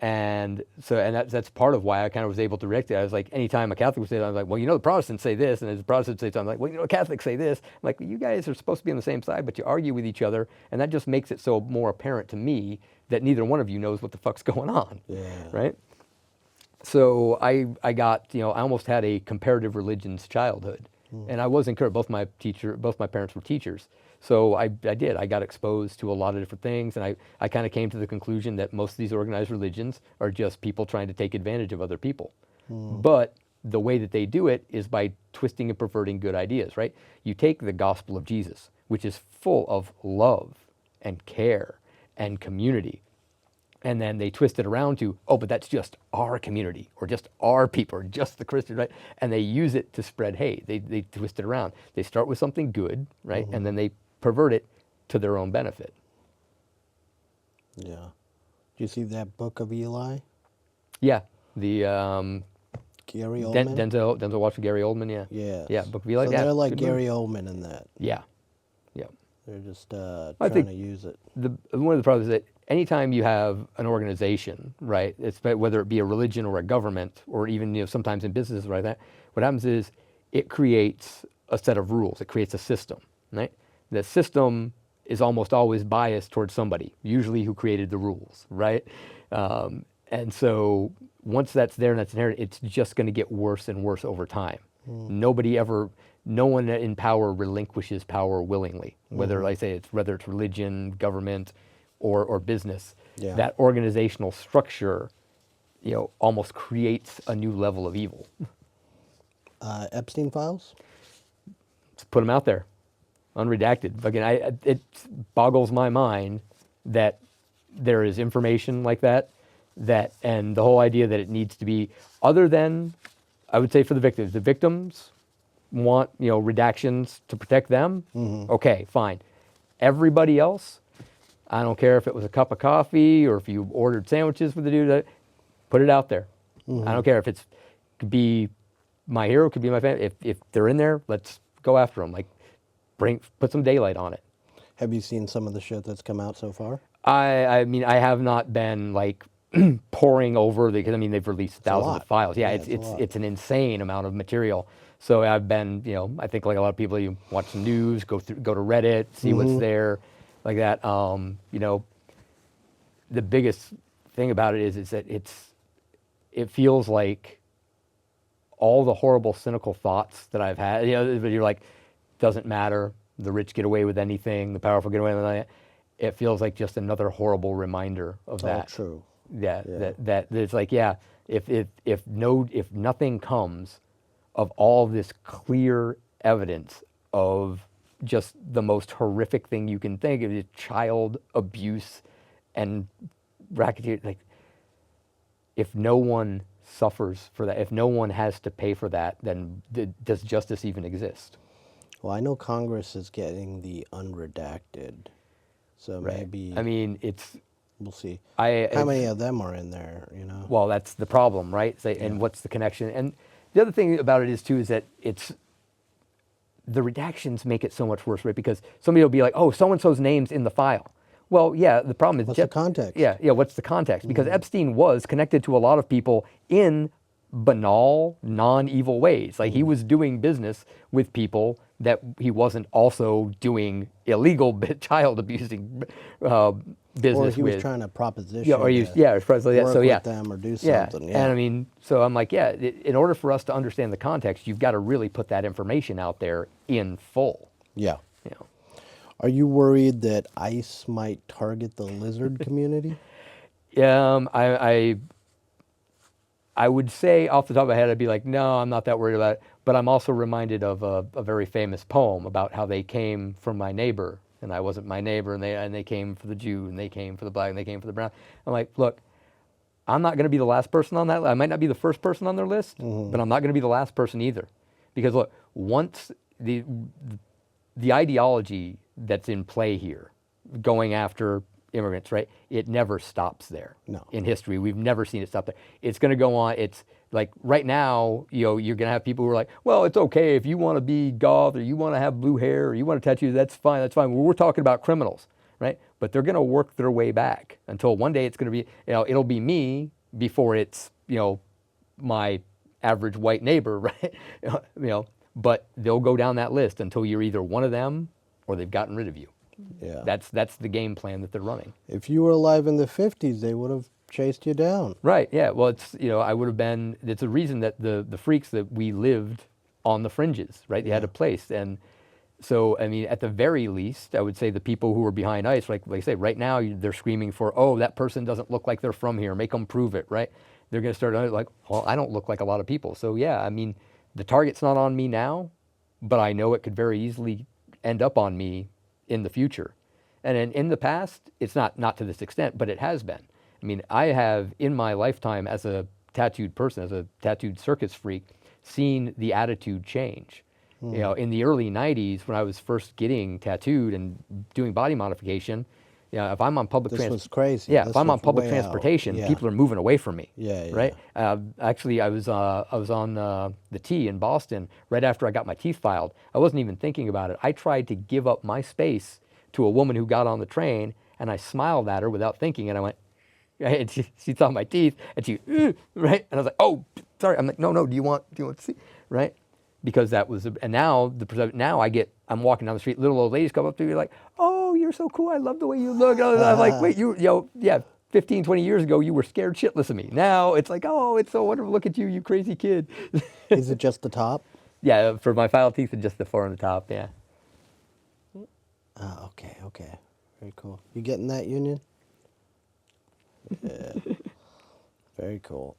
And so, and that's part of why I kind of was able to react to it. I was like, anytime a Catholic would say that, I was like, well, the Protestants say this, and as the Protestants say something, I'm like, well, Catholics say this. I'm like, you guys are supposed to be on the same side, but you argue with each other, and that just makes it so more apparent to me that neither one of you knows what the fuck's going on, right? So I got, I almost had a comparative religions childhood, and I was encouraged. Both my parents were teachers. So I got exposed to a lot of different things, and I kind of came to the conclusion that most of these organized religions are just people trying to take advantage of other people. But the way that they do it is by twisting and perverting good ideas, right? You take the gospel of Jesus, which is full of love and care and community, and then they twist it around to, oh, but that's just our community, or just our people, or just the Christians, right? And they use it to spread hate. They twist it around. They start with something good, right? And then they pervert it to their own benefit.
Yeah. Do you see that Book of Eli?
Yeah. The
Gary Oldman?
Denzel Washington, Gary Oldman, yeah.
Yeah.
Yeah, Book of Eli.
So
yeah,
they're like Gary Oldman in that.
Yeah. Yeah.
They're just trying to use it.
One of the problems is that anytime you have an organization, right, whether it be a religion or a government, or even sometimes in businesses like that, what happens is it creates a set of rules. It creates a system, right? The system is almost always biased towards somebody, usually who created the rules, right? And so once that's there and that's inherent, it's just going to get worse and worse over time. No one in power relinquishes power willingly, whether, like I say, whether it's religion, government, or business.
Yeah.
That organizational structure, almost creates a new level of evil.
Epstein files?
Let's put them out there, unredacted. Again, it boggles my mind that there is information like that, and the whole idea that it needs to be, other than, I would say, for the victims. The victims want, redactions to protect them. Okay, fine. Everybody else, I don't care if it was a cup of coffee or if you ordered sandwiches with the dude, put it out there. I don't care if could be my hero, could be my family. If they're in there, let's go after them. Like, put some daylight on it.
Have you seen some of the shit that's come out so far?
I mean, I have not been like pouring over because they've released thousands of files. Yeah, it's an insane amount of material. So I've been, I think like a lot of people, you watch some news, go to Reddit, see what's there, like that. The biggest thing about it is that it feels like all the horrible, cynical thoughts that I've had. You're like, doesn't matter. The rich get away with anything. The powerful get away with anything. It feels like just another horrible reminder of that.
Oh, true.
Yeah. That it's like, yeah, if nothing comes of all this clear evidence of just the most horrific thing you can think of, is child abuse and racketeering. Like, if no one suffers for that, if no one has to pay for that, then does justice even exist?
Well, I know Congress is getting the unredacted, so maybe. We'll see. How many of them are in there?
Well, that's the problem, right? And what's the connection? And the other thing about it is that the redactions make it so much worse, right? Because somebody will be like, "Oh, so and so's name's in the file." Well, yeah. The problem is
what's the context?
Yeah. What's the context? Because Epstein was connected to a lot of people in banal, non-evil ways. Like, he was doing business with people that he wasn't also doing illegal child abusing business with.
Or he was trying to proposition.
Yeah, work
with them or do something.
Yeah. And so I'm like, in order for us to understand the context, you've got to really put that information out there in full.
Yeah. Are you worried that ICE might target the lizard community?
I would say off the top of my head, I'd be like, no, I'm not that worried about it. But I'm also reminded of a very famous poem about how they came from my neighbor, and I wasn't my neighbor, and they came for the Jew, and they came for the black, and they came for the brown. I'm like, look, I'm not going to be the last person on that. I might not be the first person on their list, but I'm not going to be the last person either. Because look, once the ideology that's in play here, going after immigrants, right? It never stops there.
No.
In history, we've never seen it stop there. It's going to go on. It's like right now, you're going to have people who are like, well, it's okay if you want to be goth or you want to have blue hair or you want to tattoo. That's fine. That's fine. We're talking about criminals, right? but they're going to work their way back until one day it's going to be, it'll be me before it's, my average white neighbor, right? But they'll go down that list until you're either one of them or they've gotten rid of you.
Yeah.
That's the game plan that they're running.
If you were alive in the 50s, they would have chased you down.
Right, yeah. Well, it's, I would have been, it's a reason that the freaks that we lived on the fringes, right? They had a place. And so, I mean, at the very least, I would say the people who were behind ice, like I say, right now, they're screaming for, oh, that person doesn't look like they're from here. Make them prove it, right? They're going to start like, well, I don't look like a lot of people. So, yeah, I mean, the target's not on me now, but I know it could very easily end up on me in the future. And in the past, it's not to this extent, but it has been. I mean, I have, in my lifetime as a tattooed person, as a tattooed circus freak, seen the attitude change. In the early 90s, when I was first getting tattooed and doing body modification, if I'm on public
transportation, this was crazy.
Yeah, if I'm on public transportation, people are moving away from me.
Yeah.
Right. Actually, I was on the T in Boston right after I got my teeth filed. I wasn't even thinking about it. I tried to give up my space to a woman who got on the train, and I smiled at her without thinking, and I went, and she saw my teeth, and she, right, and I was like, oh, sorry. I'm like, no. Do you want to see, right? Because that was, and now I'm walking down the street, little old ladies come up to me like, oh, you're so cool. I love the way you look. I'm like, wait, 15, 20 years ago, you were scared shitless of me. Now it's like, oh, it's so wonderful. Look at you, you crazy kid.
Is it just the top?
Yeah, for my filed teeth, it's just the four on the top. Yeah.
Oh, okay. Very cool. You getting that, Union? Yeah. Very cool.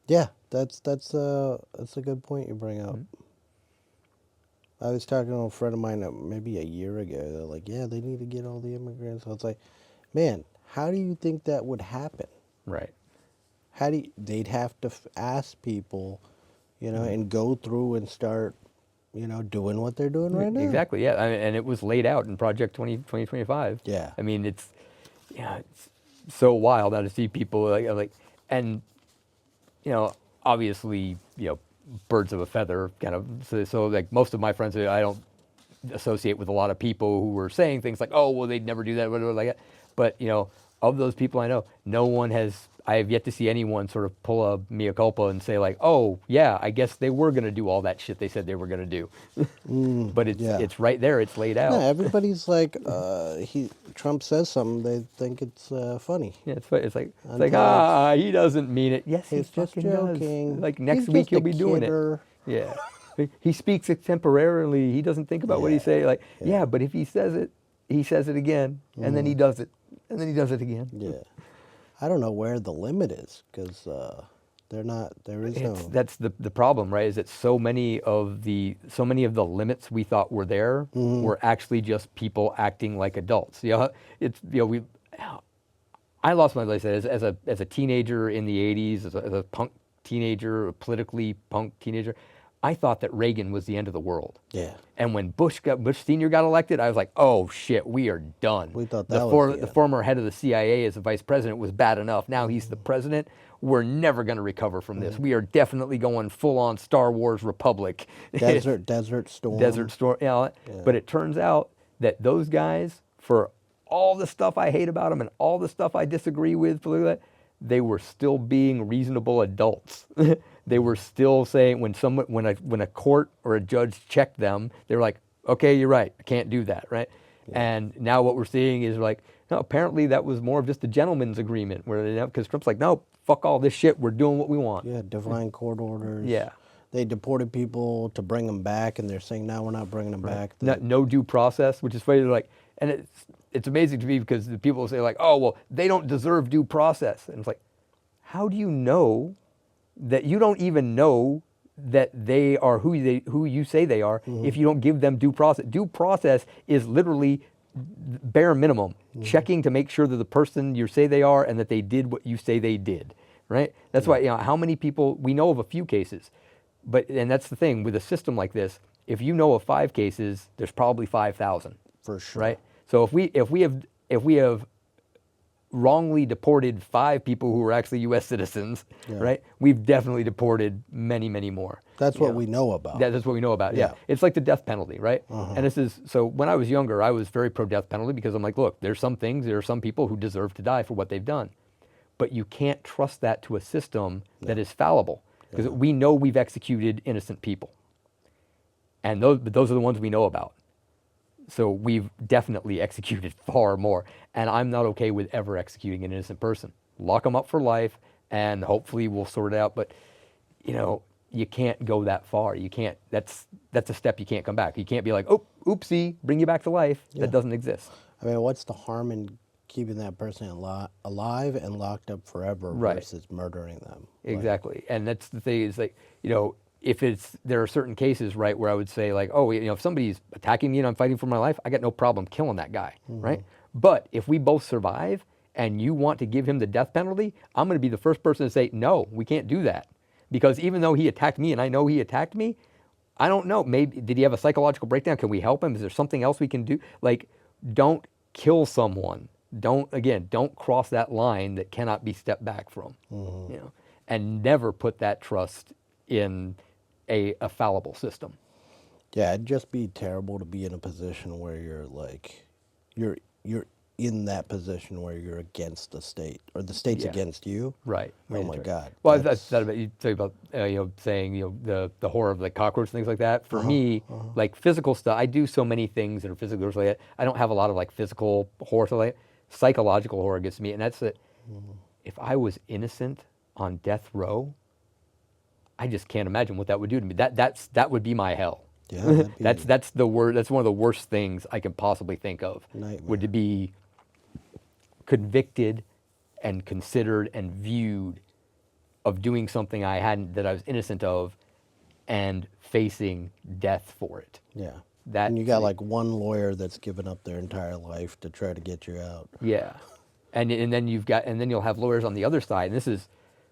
Yeah, that's a good point you bring up. Mm-hmm. I was talking to a friend of mine maybe a year ago. They're like, yeah, they need to get all the immigrants. So it's like, man, how do you think that would happen?
Right.
They'd have to ask people, and go through and start, doing what they're doing right now.
Exactly, yeah. And it was laid out in Project 2025.
Yeah.
I mean, it's so wild now to see people like, and, obviously, birds of a feather kind of. So like most of my friends, I don't associate with a lot of people who were saying things like, oh, well, they'd never do that, whatever, like that. But, of those people I know, I have yet to see anyone sort of pull a mea culpa and say like, oh, yeah, I guess they were going to do all that shit they said they were going to do. But it's right there. It's laid out.
Yeah, everybody's like, Trump says something, they think it's funny.
Yeah, it's like, he doesn't mean it. Yes, he fucking
joking.
does. Like next week he'll be doing it. Yeah. He speaks extemporarily. He doesn't think about what he say. Like, yeah, but if he says it again, and then he does it, and then he does it again.
Yeah. I don't know where the limit is, because
That's the problem, right? Is that so many of the limits we thought were there were actually just people acting like adults. I lost my life as a teenager in the 80s, as a punk teenager, a politically punk teenager. I thought that Reagan was the end of the world.
Yeah.
And when Bush Sr. got elected, I was like, oh shit, we are done.
We thought
the former head of the CIA as a vice president was bad enough. Now he's the president. We're never going to recover from this. We are definitely going full on Star Wars Republic.
Desert Storm.
Desert Storm. Yeah. But it turns out that those guys, for all the stuff I hate about them and all the stuff I disagree with, they were still being reasonable adults. They were still saying when a court or a judge checked them, they were like, okay, you're right, I can't do that, right? Yeah. And now what we're seeing is like, no, apparently that was more of just a gentleman's agreement, because Trump's like, no, fuck all this shit, we're doing what we want.
Yeah, divine court orders.
Yeah.
They deported people to bring them back, and they're saying, now we're not bringing them back.
No due process, which is funny, like, and it's amazing to me because the people say like, oh, well, they don't deserve due process. And it's like, how do you know that you don't even know that they are who you say they are if you don't give them due process? Due process is literally bare minimum, checking to make sure that the person you say they are and that they did what you say they did, right? That's why, how many people, we know of a few cases, and that's the thing with a system like this, if you know of 5 cases, there's probably 5,000.
For sure.
Right? So if we have wrongly deported 5 people who were actually U.S. citizens, right? We've definitely deported many, many more.
That's what we know about.
That's what we know about, yeah. It's like the death penalty, right? And this is, so when I was younger, I was very pro-death penalty because I'm like, look, there are some people who deserve to die for what they've done. But you can't trust that to a system that is fallible. Because we know we've executed innocent people. And those are the ones we know about. So we've definitely executed far more. And I'm not okay with ever executing an innocent person. Lock them up for life, and hopefully we'll sort it out. But, you know, you can't go that far. You can't, that's a step you can't come back. You can't be like, oh, oopsie, bring you back to life. That doesn't exist.
I mean, what's the harm in keeping that person alive and locked up forever versus murdering them?
Exactly. And that's the thing is like, you know, if there are certain cases, right, where I would say like, oh, you know, if somebody's attacking me and I'm fighting for my life, I got no problem killing that guy, right? But if we both survive and you want to give him the death penalty, I'm going to be the first person to say, no, we can't do that. Because even though he attacked me and I know he attacked me, I don't know, maybe, did he have a psychological breakdown? Can we help him? Is there something else we can do? Like, don't kill someone. Don't cross that line that cannot be stepped back from, you know, and never put that trust in a fallible system.
Yeah, it'd just be terrible to be in a position where you're like, you're in that position where you're against the state or the state's against you.
Right.
Oh my God.
Well, that's thought about you talk about you know, saying, you know, the horror of like cockroach things like that. For me, like physical stuff, I do so many things that are physical. Like that. I don't have a lot of like physical horror. Like psychological horror gets me, and that's that. If I was innocent on death row, I just can't imagine what that would do to me. That would be my hell.
Yeah,
that's the word. That's one of the worst things I can possibly think of.
Nightmare.
Would to be convicted and considered and viewed of doing something that I was innocent of, and facing death for it.
Yeah.
That,
and you got like one lawyer that's given up their entire life to try to get you out.
Yeah, and then you'll have lawyers on the other side. And this is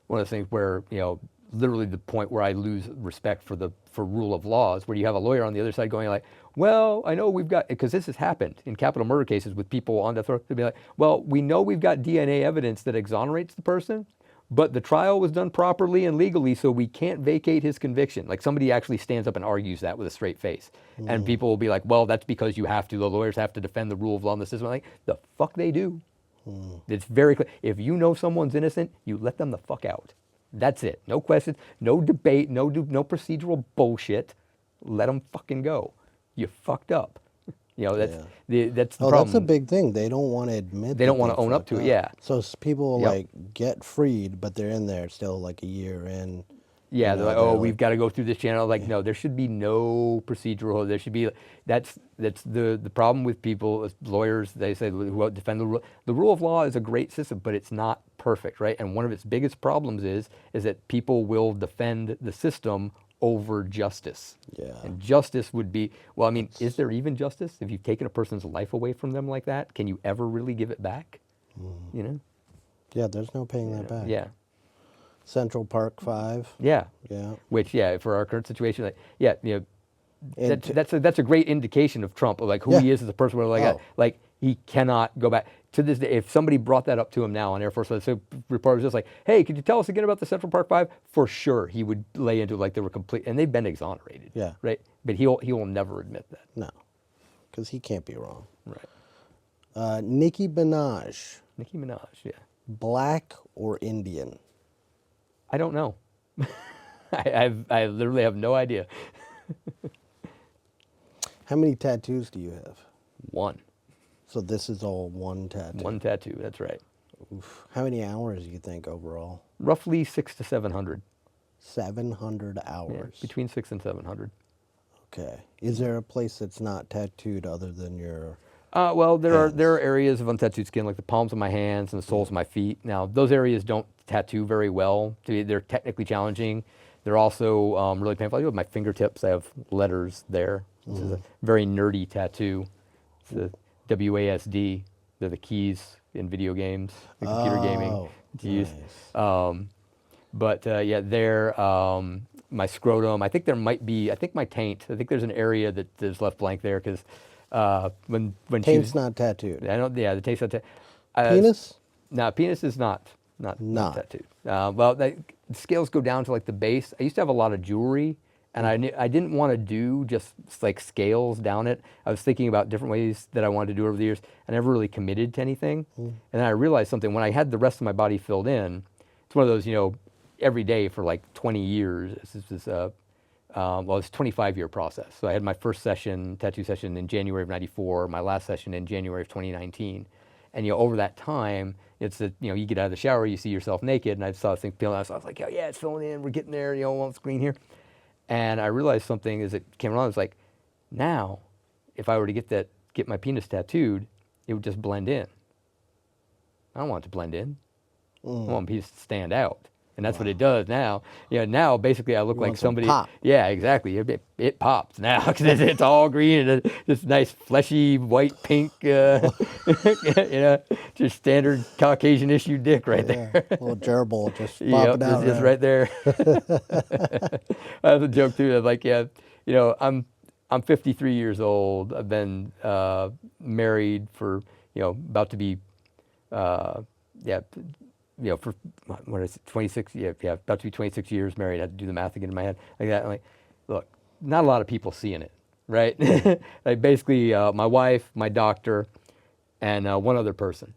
one of the things where, you know, literally the point where I lose respect for rule of laws, where you have a lawyer on the other side going like, well, I know we've got, because this has happened in capital murder cases with people on death row, they'll be like, well, we know we've got DNA evidence that exonerates the person, but the trial was done properly and legally, so we can't vacate his conviction. Like somebody actually stands up and argues that with a straight face. And people will be like, well, that's because you have to, the lawyers have to defend the rule of law in the system. I'm like, the fuck they do. It's very clear. If you know someone's innocent, you let them the fuck out. That's it. No questions, no debate, no procedural bullshit. Let them fucking go. You fucked up. You know, that's the problem.
That's a big thing. They don't want to admit.
They don't want to own up to it. Yeah.
So people like get freed, but they're in there still like a year in.
Yeah, they're like, oh, we've got to go through this channel. Like, no, there should be no procedural. There should be. That's the problem with people, as lawyers. They say who defend the rule. The rule of law is a great system, but it's not perfect, right? And one of its biggest problems is that people will defend the system over justice.
Yeah.
And justice would be, well, I mean, is there even justice if you've taken a person's life away from them like that? Can you ever really give it back? You know.
Yeah, there's no paying that back.
Yeah.
Central Park 5.
Yeah.
Yeah.
Which, for our current situation, like, you know, that's a great indication of Trump, of like who he is as a person. Where like he cannot go back to this day. If somebody brought that up to him now on Air Force One, so reporter was just like, "Hey, could you tell us again about the Central Park 5?" For sure, he would lay into it like they were complete, and they've been exonerated. Yeah. Right. But he will never admit that.
No, because he can't be wrong.
Right.
Nicki Minaj.
Nicki Minaj. Yeah.
Black or Indian?
I don't know. I literally have no idea.
How many tattoos do you have?
One.
So this is all one tattoo?
One tattoo, that's right.
Oof. How many hours do you think overall?
Roughly 600 to 700.
700 hours?
Yeah, between 600 and 700.
Okay. Is there a place that's not tattooed other than your
well, there are areas of untattooed skin, like the palms of my hands and the soles of my feet. Now, those areas don't tattoo very well. They're technically challenging. They're also really painful. With my fingertips, I have letters there. This is a very nerdy tattoo. It's the WASD. They're the keys in video games, computer gaming to use. But they're my scrotum. I think there might be. I think my taint. I think there's an area that is left blank there because when
taint's not tattooed.
I don't. Yeah, the taint's not tattooed.
Penis?
No, penis is not
Not.
tattooed. Well, the scales go down to like the base. I used to have a lot of jewelry, and I didn't want to do just like scales down it. I was thinking about different ways that I wanted to do it over the years. I never really committed to anything. And then I realized something. When I had the rest of my body filled in, it's one of those, every day for like 20 years. This is well, it's a 25-year process. So I had my first tattoo session in January of 94, my last session in January of 2019. And, over that time, it's that, you get out of the shower, you see yourself naked, and I saw this thing filling out. So I was like, oh, yeah, it's filling in, we're getting there, on the screen here. And I realized something as it came along. It's like, now, if I were to get my penis tattooed, it would just blend in. I don't want it to blend in. I want my penis to stand out. And that's what it does now. Now basically I look like somebody.
Pop.
Yeah, exactly. It pops now because it's all green and this nice fleshy white pink, just standard Caucasian issue dick right there.
Little gerbil just popping out.
Just right there. That's a joke too. I'm like, I'm 53 years old. I've been married for about to be for what is it, 26? Yeah, about to be 26 years married. I had to do the math again in my head like that. I'm like, look, not a lot of people seeing it, right? Like basically, my wife, my doctor, and one other person,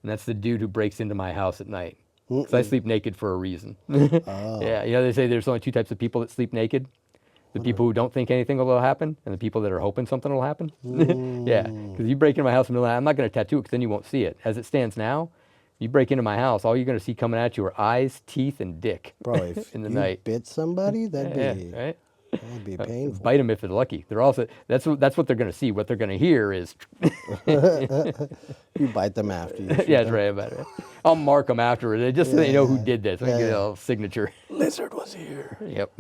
and that's the dude who breaks into my house at night. Because I sleep naked for a reason. Yeah, they say there's only two types of people that sleep naked: the people who don't think anything will happen, and the people that are hoping something will happen. Yeah, because you break into my house in the middle of the night, I'm not going to tattoo it because then you won't see it. As it stands now. You break into my house, all you're going to see coming at you are eyes, teeth, and dick.
Bro, if
in the
you
night.
bit somebody, that'd
right?
That'd be painful.
Bite them if they're lucky. They're also that's what they're going to see. What they're going to hear is.
You bite them after you.
Yeah, that's right about it. I'll mark them afterward, just so they know who did this. I get a signature.
Lizard was here.
Yep.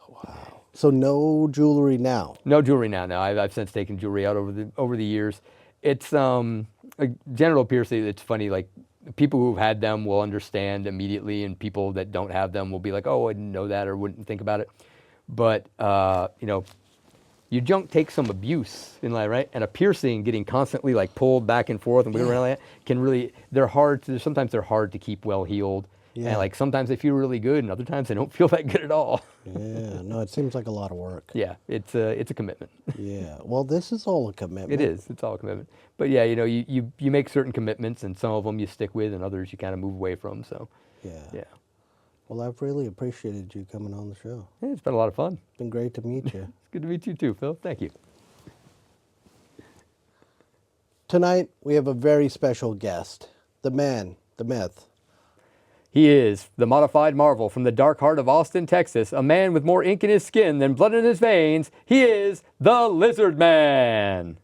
Wow. So no jewelry now.
No jewelry now. No, I've since taken jewelry out over the years. It's a genital piercing. It's funny. Like people who've had them will understand immediately, and people that don't have them will be like, "Oh, I didn't know that," or wouldn't think about it. But your junk takes some abuse in life, right? And a piercing, getting constantly like pulled back and forth and around like that, can really. Sometimes they're hard to keep well healed. Yeah. And like sometimes they feel really good, and other times they don't feel that good at all.
Yeah, no, it seems like a lot of work.
Yeah, it's a commitment.
Yeah, well, this is all a commitment.
It is. It's all a commitment. But yeah, you make certain commitments, and some of them you stick with, and others you kind of move away from. So. Yeah.
Well, I've really appreciated you coming on the show.
Yeah, it's been a lot of fun.
It's been great to meet you.
It's good to meet you too, Phil. Thank you.
Tonight we have a very special guest, the man, the myth.
He is the modified marvel from the dark heart of Austin, Texas, a man with more ink in his skin than blood in his veins. He is the Lizard Man.